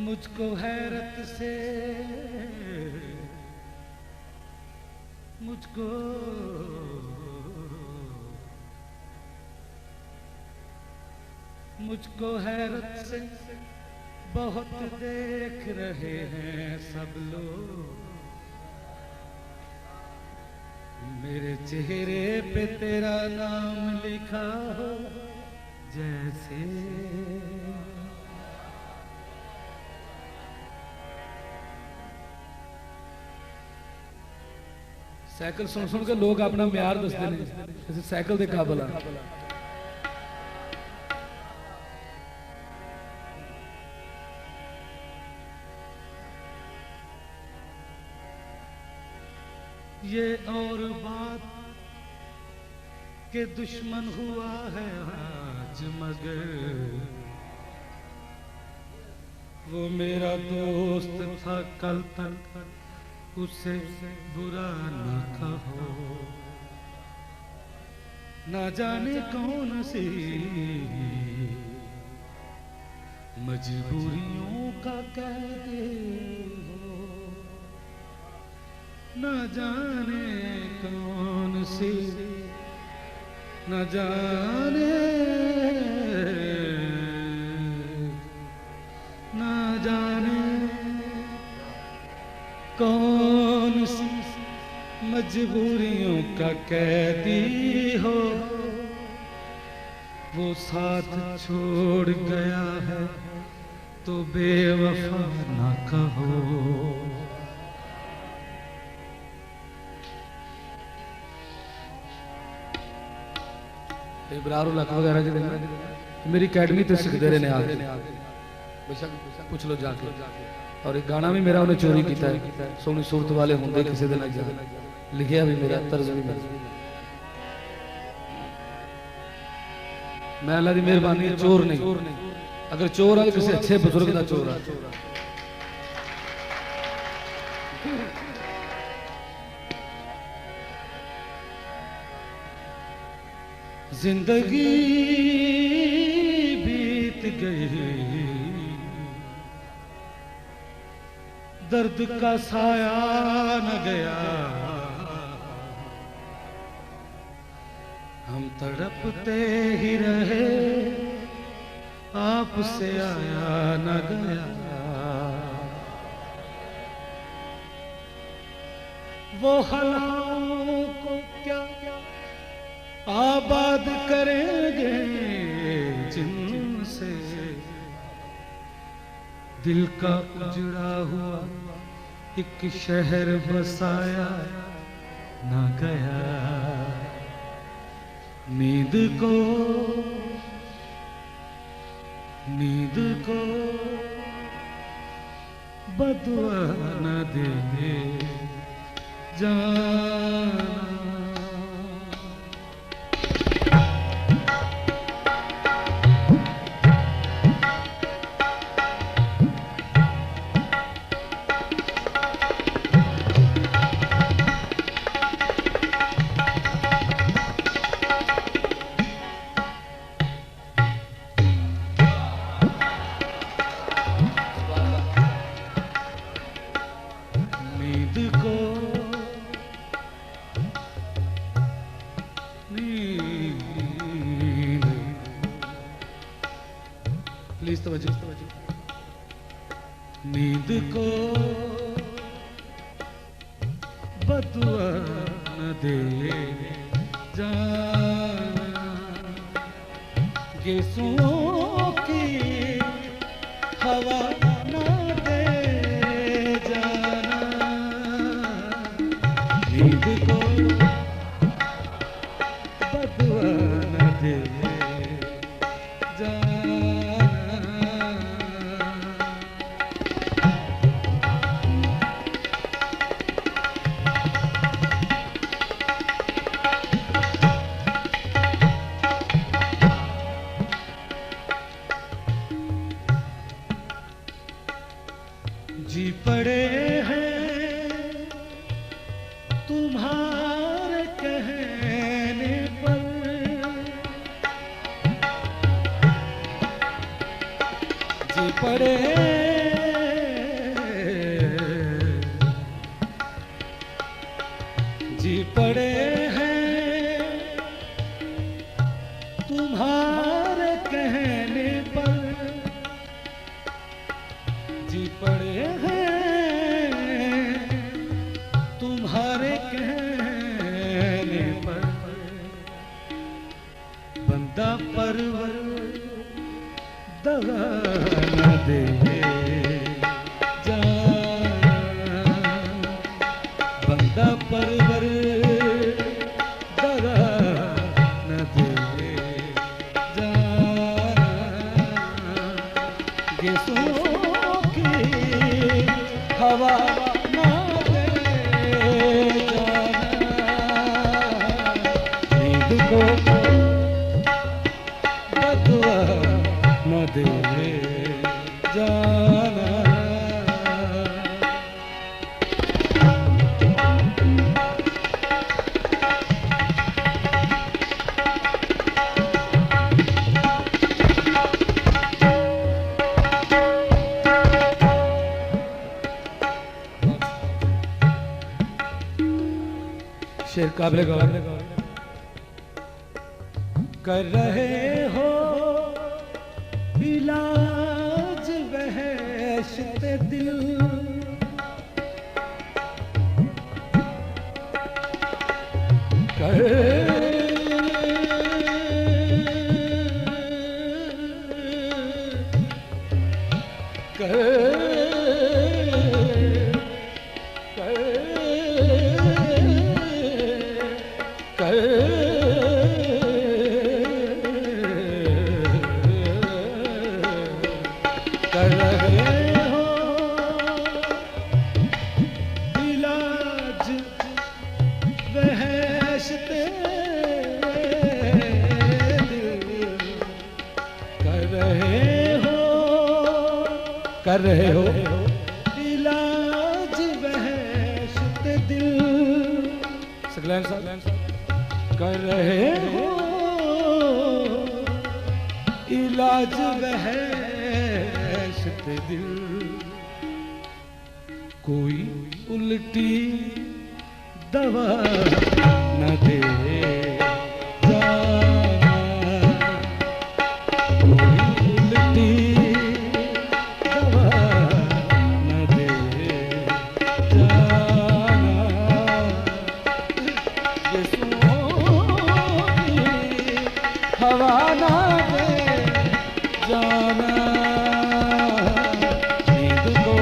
मुझको हैरत से मुझको हैरत से बहुत देख रहे हैं सब लोग। मेरे चेहरे पे तेरा नाम लिखा हो जैसे साइकिल सुन सुन के लोग अपना म्यार दसते हैं साइकिल के काबल आ। ये और बात के दुश्मन हुआ है आज मगर वो मेरा दोस्त था कल तक, उसे बुरा न कहो। ना जाने कौन सी मजबूरियों का कैद हो, न जाने कौन सी, न जाने कौन सी मजबूरियों का कैदी हो। वो साथ छोड़ गया है तो बेवफा ना कहो। इब्रार उल हक वगैरह जो मेरी अकेडमी तो सीखते रहे आगे बेशक पूछ लो जाके। और एक गाना भी मेरा उन्हें चोरी किया है, सोनी सूरत वाले होंगे किसी दिन लिखिया भी मेरा, तर्ज भी मेरा। मैं अल्लाह की मेहरबानी चोर नहीं, अगर चोर है किसी अच्छे बुजुर्ग का चोर है। जिंदगी बीत गई, दर्द का साया न गया, हम तड़पते ही रहे, आपसे आया न गया। वो हलाओं को क्या आबाद करेंगे जिनसे दिल का उजड़ा हुआ एक शहर बसाया ना गया। नींद को बदुआ न देंगे जाना। प्लीज तवज्जो। नींद को बदुआ न दे जाना, गेसुओं की हवा न दे जाना। नींद को बदुआ न दे जाना। जी पड़े हैं तुम्हारे कहने पर, जी पड़े पर बंदा परवर दगा न दे बंदा परवर दगा न दे गेसों की हवा न दे नींद को बदुआ न दे जाना। शेर काबिल गौर कर रहे हो इलाज वहशत दिल कर कर रहे हो इलाज वहशत दिल सकलैन साहब कर रहे हो इलाज वहशत दिल कोई उल्टी दवा न दे हवा ना दे जाना नींद को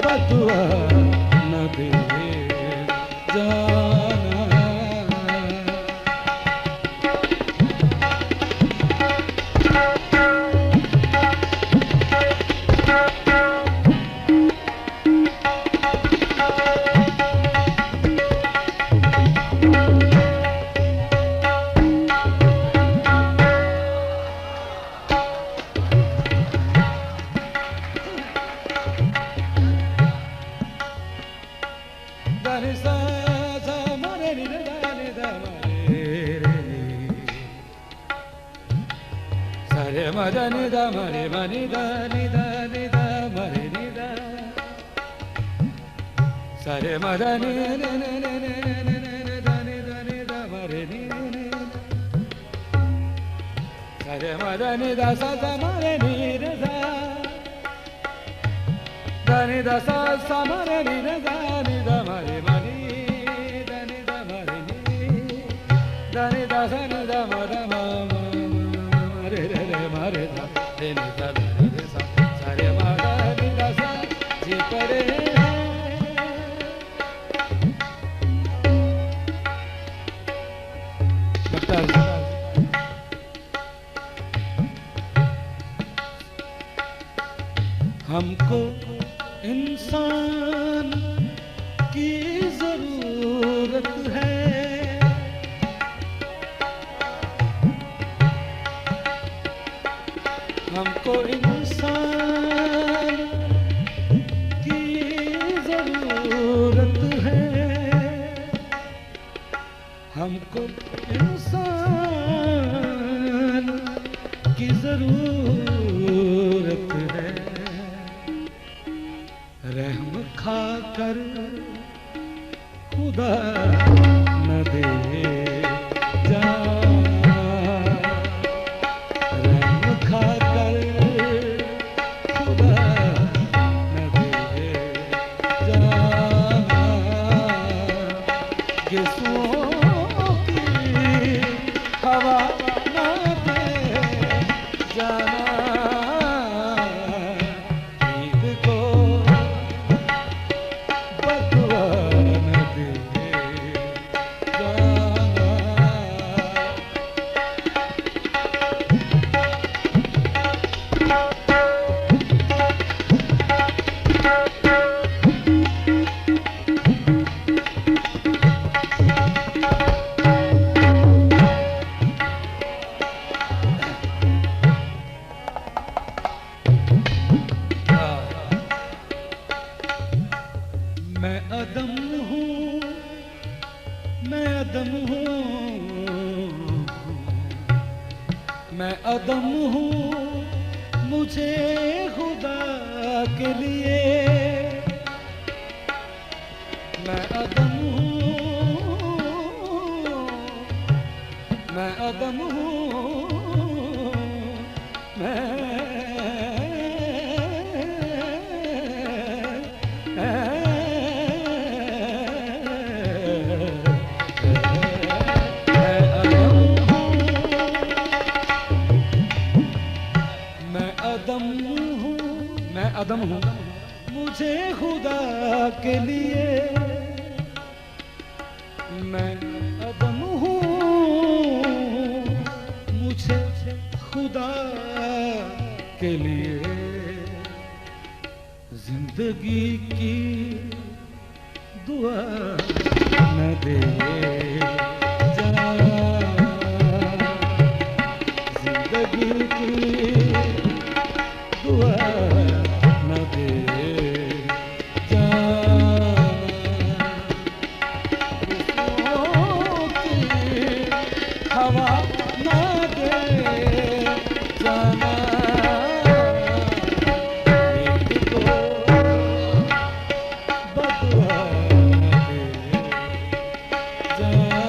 बदुआ न दे जाना। Sare madani da mare mani da ni da mare ni da Sare madani ne ne ne ne ne da ni da mare ni ne Sare madani da sa mare ni da da ni da sa mare ni da mare mani da mare ni da ni da sa ni da mare मारे धा रे नि धा रे सा सारे मागा नि धा सा जी परे हमको इंसान की जरूरत है हमको इंसान की जरूरत है हमको इंसान की जरूरत है रहम खाकर खुदा न दे गेसुओं की हवा ना दे जाना, ईद को बदुआ न दे जाना। मैं अदम हूँ, मैं अदम हूँ, मैं अदम हूँ, मुझे खुदा के लिए मैं अदम हूँ, मैं अदम हूँ, मैं अदम हूँ, मुझे खुदा के लिए मैं अदम हूँ, मुझे खुदा के लिए जिंदगी की दुआ न दे जा, जिंदगी की दुआ न दे जाना, खुशियों की हवा न दे जाना, ईद को बदुआ न दे जाना।